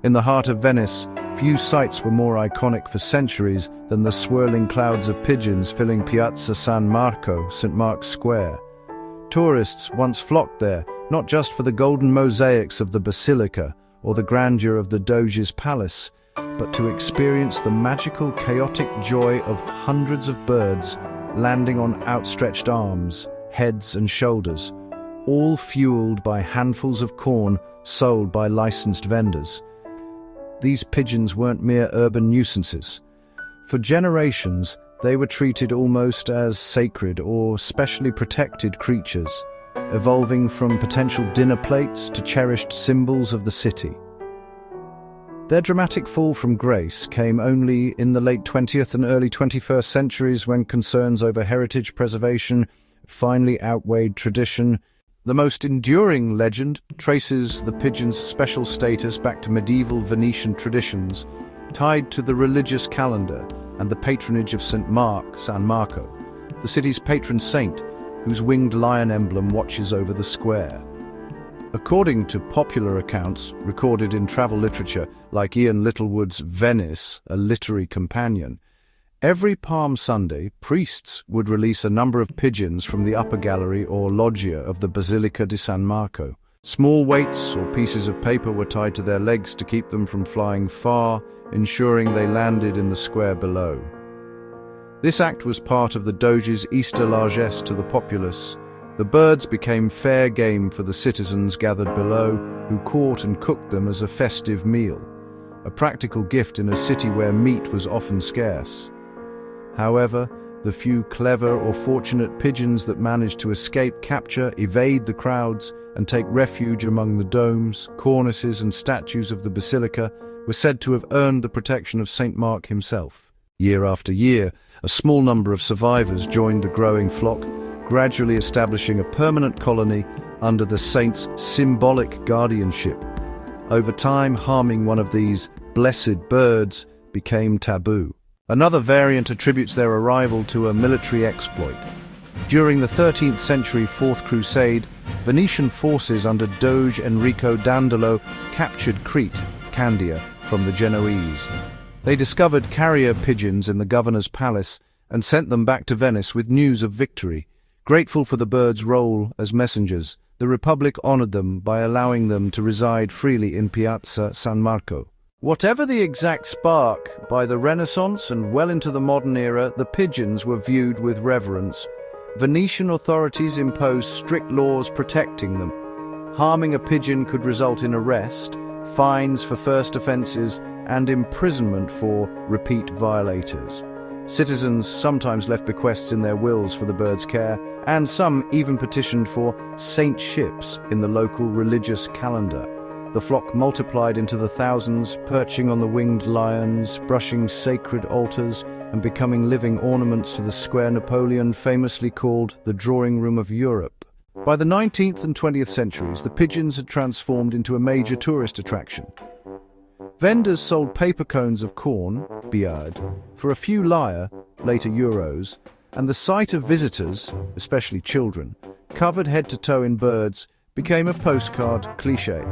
In the heart of Venice, few sights were more iconic for centuries than the swirling clouds of pigeons filling Piazza San Marco, St. Mark's Square. Tourists once flocked there, not just for the golden mosaics of the basilica or the grandeur of the Doge's palace, but to experience the magical, chaotic joy of hundreds of birds landing on outstretched arms, heads and shoulders, all fueled by handfuls of corn sold by licensed vendors. These pigeons weren't mere urban nuisances. For generations, they were treated almost as sacred or specially protected creatures, evolving from potential dinner plates to cherished symbols of the city. Their dramatic fall from grace came only in the late 20th and early 21st centuries, when concerns over heritage preservation finally outweighed tradition. The most enduring legend traces the pigeon's special status back to medieval Venetian traditions, tied to the religious calendar and the patronage of St. Mark, San Marco, the city's patron saint, whose winged lion emblem watches over the square. According to popular accounts recorded in travel literature like Ian Littlewood's Venice, a literary companion, every Palm Sunday, priests would release a number of pigeons from the upper gallery or loggia of the Basilica di San Marco. Small weights or pieces of paper were tied to their legs to keep them from flying far, ensuring they landed in the square below. This act was part of the Doge's Easter largesse to the populace. The birds became fair game for the citizens gathered below, who caught and cooked them as a festive meal, a practical gift in a city where meat was often scarce. However, the few clever or fortunate pigeons that managed to escape capture, evade the crowds, and take refuge among the domes, cornices, and statues of the basilica were said to have earned the protection of St. Mark himself. Year after year, a small number of survivors joined the growing flock, gradually establishing a permanent colony under the saint's symbolic guardianship. Over time, harming one of these blessed birds became taboo. Another variant attributes their arrival to a military exploit. During the 13th century Fourth Crusade, Venetian forces under Doge Enrico Dandolo captured Crete, Candia, from the Genoese. They discovered carrier pigeons in the governor's palace and sent them back to Venice with news of victory. Grateful for the birds' role as messengers, the Republic honored them by allowing them to reside freely in Piazza San Marco. Whatever the exact spark, by the Renaissance and well into the modern era, the pigeons were viewed with reverence. Venetian authorities imposed strict laws protecting them. Harming a pigeon could result in arrest, fines for first offences, and imprisonment for repeat violators. Citizens sometimes left bequests in their wills for the birds' care, and some even petitioned for saintships in the local religious calendar. The flock multiplied into the thousands, perching on the winged lions, brushing sacred altars, and becoming living ornaments to the square Napoleon famously called the drawing room of Europe. By the 19th and 20th centuries, the pigeons had transformed into a major tourist attraction. Vendors sold paper cones of corn, biard, for a few lire, later euros, and the sight of visitors, especially children, covered head to toe in birds, became a postcard cliché.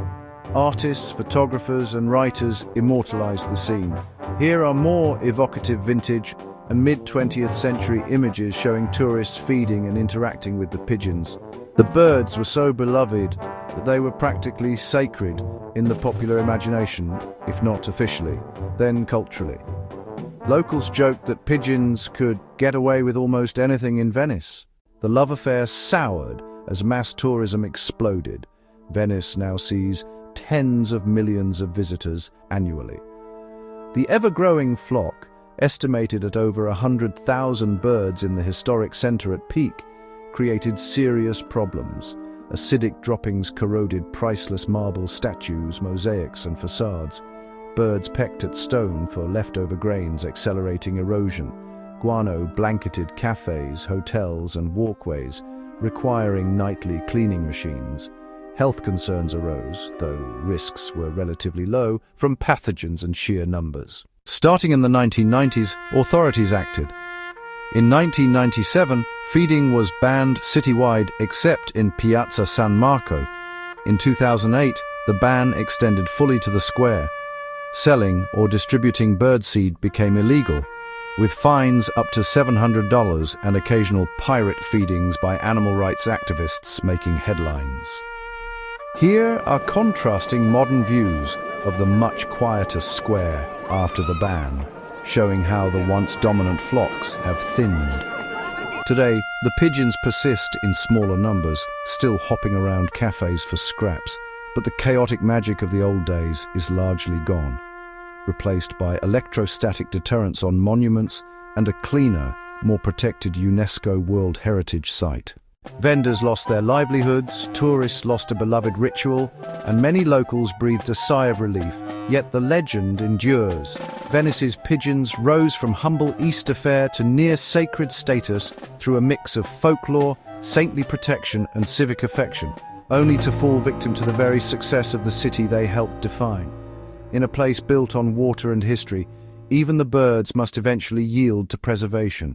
Artists, photographers, and writers immortalized the scene. Here are more evocative vintage and mid-20th century images showing tourists feeding and interacting with the pigeons. The birds were so beloved that they were practically sacred in the popular imagination, if not officially, then culturally. Locals joked that pigeons could get away with almost anything in Venice. The love affair soured as mass tourism exploded. Venice now sees tens of millions of visitors annually. The ever-growing flock, estimated at over 100,000 birds in the historic centre at peak, created serious problems. Acidic droppings corroded priceless marble statues, mosaics, and facades. Birds pecked at stone for leftover grains, accelerating erosion. Guano blanketed cafes, hotels, and walkways, requiring nightly cleaning machines. Health concerns arose, though risks were relatively low, from pathogens and sheer numbers. Starting in the 1990s, authorities acted. In 1997, feeding was banned citywide except in Piazza San Marco. In 2008, the ban extended fully to the square. Selling or distributing birdseed became illegal, with fines up to $700 and occasional pirate feedings by animal rights activists making headlines. Here are contrasting modern views of the much quieter square after the ban, showing how the once dominant flocks have thinned. Today, the pigeons persist in smaller numbers, still hopping around cafes for scraps, but the chaotic magic of the old days is largely gone, replaced by electrostatic deterrents on monuments and a cleaner, more protected UNESCO World Heritage Site. Vendors lost their livelihoods, tourists lost a beloved ritual, and many locals breathed a sigh of relief. Yet the legend endures. Venice's pigeons rose from humble Easter fare to near-sacred status through a mix of folklore, saintly protection, and civic affection, only to fall victim to the very success of the city they helped define. In a place built on water and history, even the birds must eventually yield to preservation.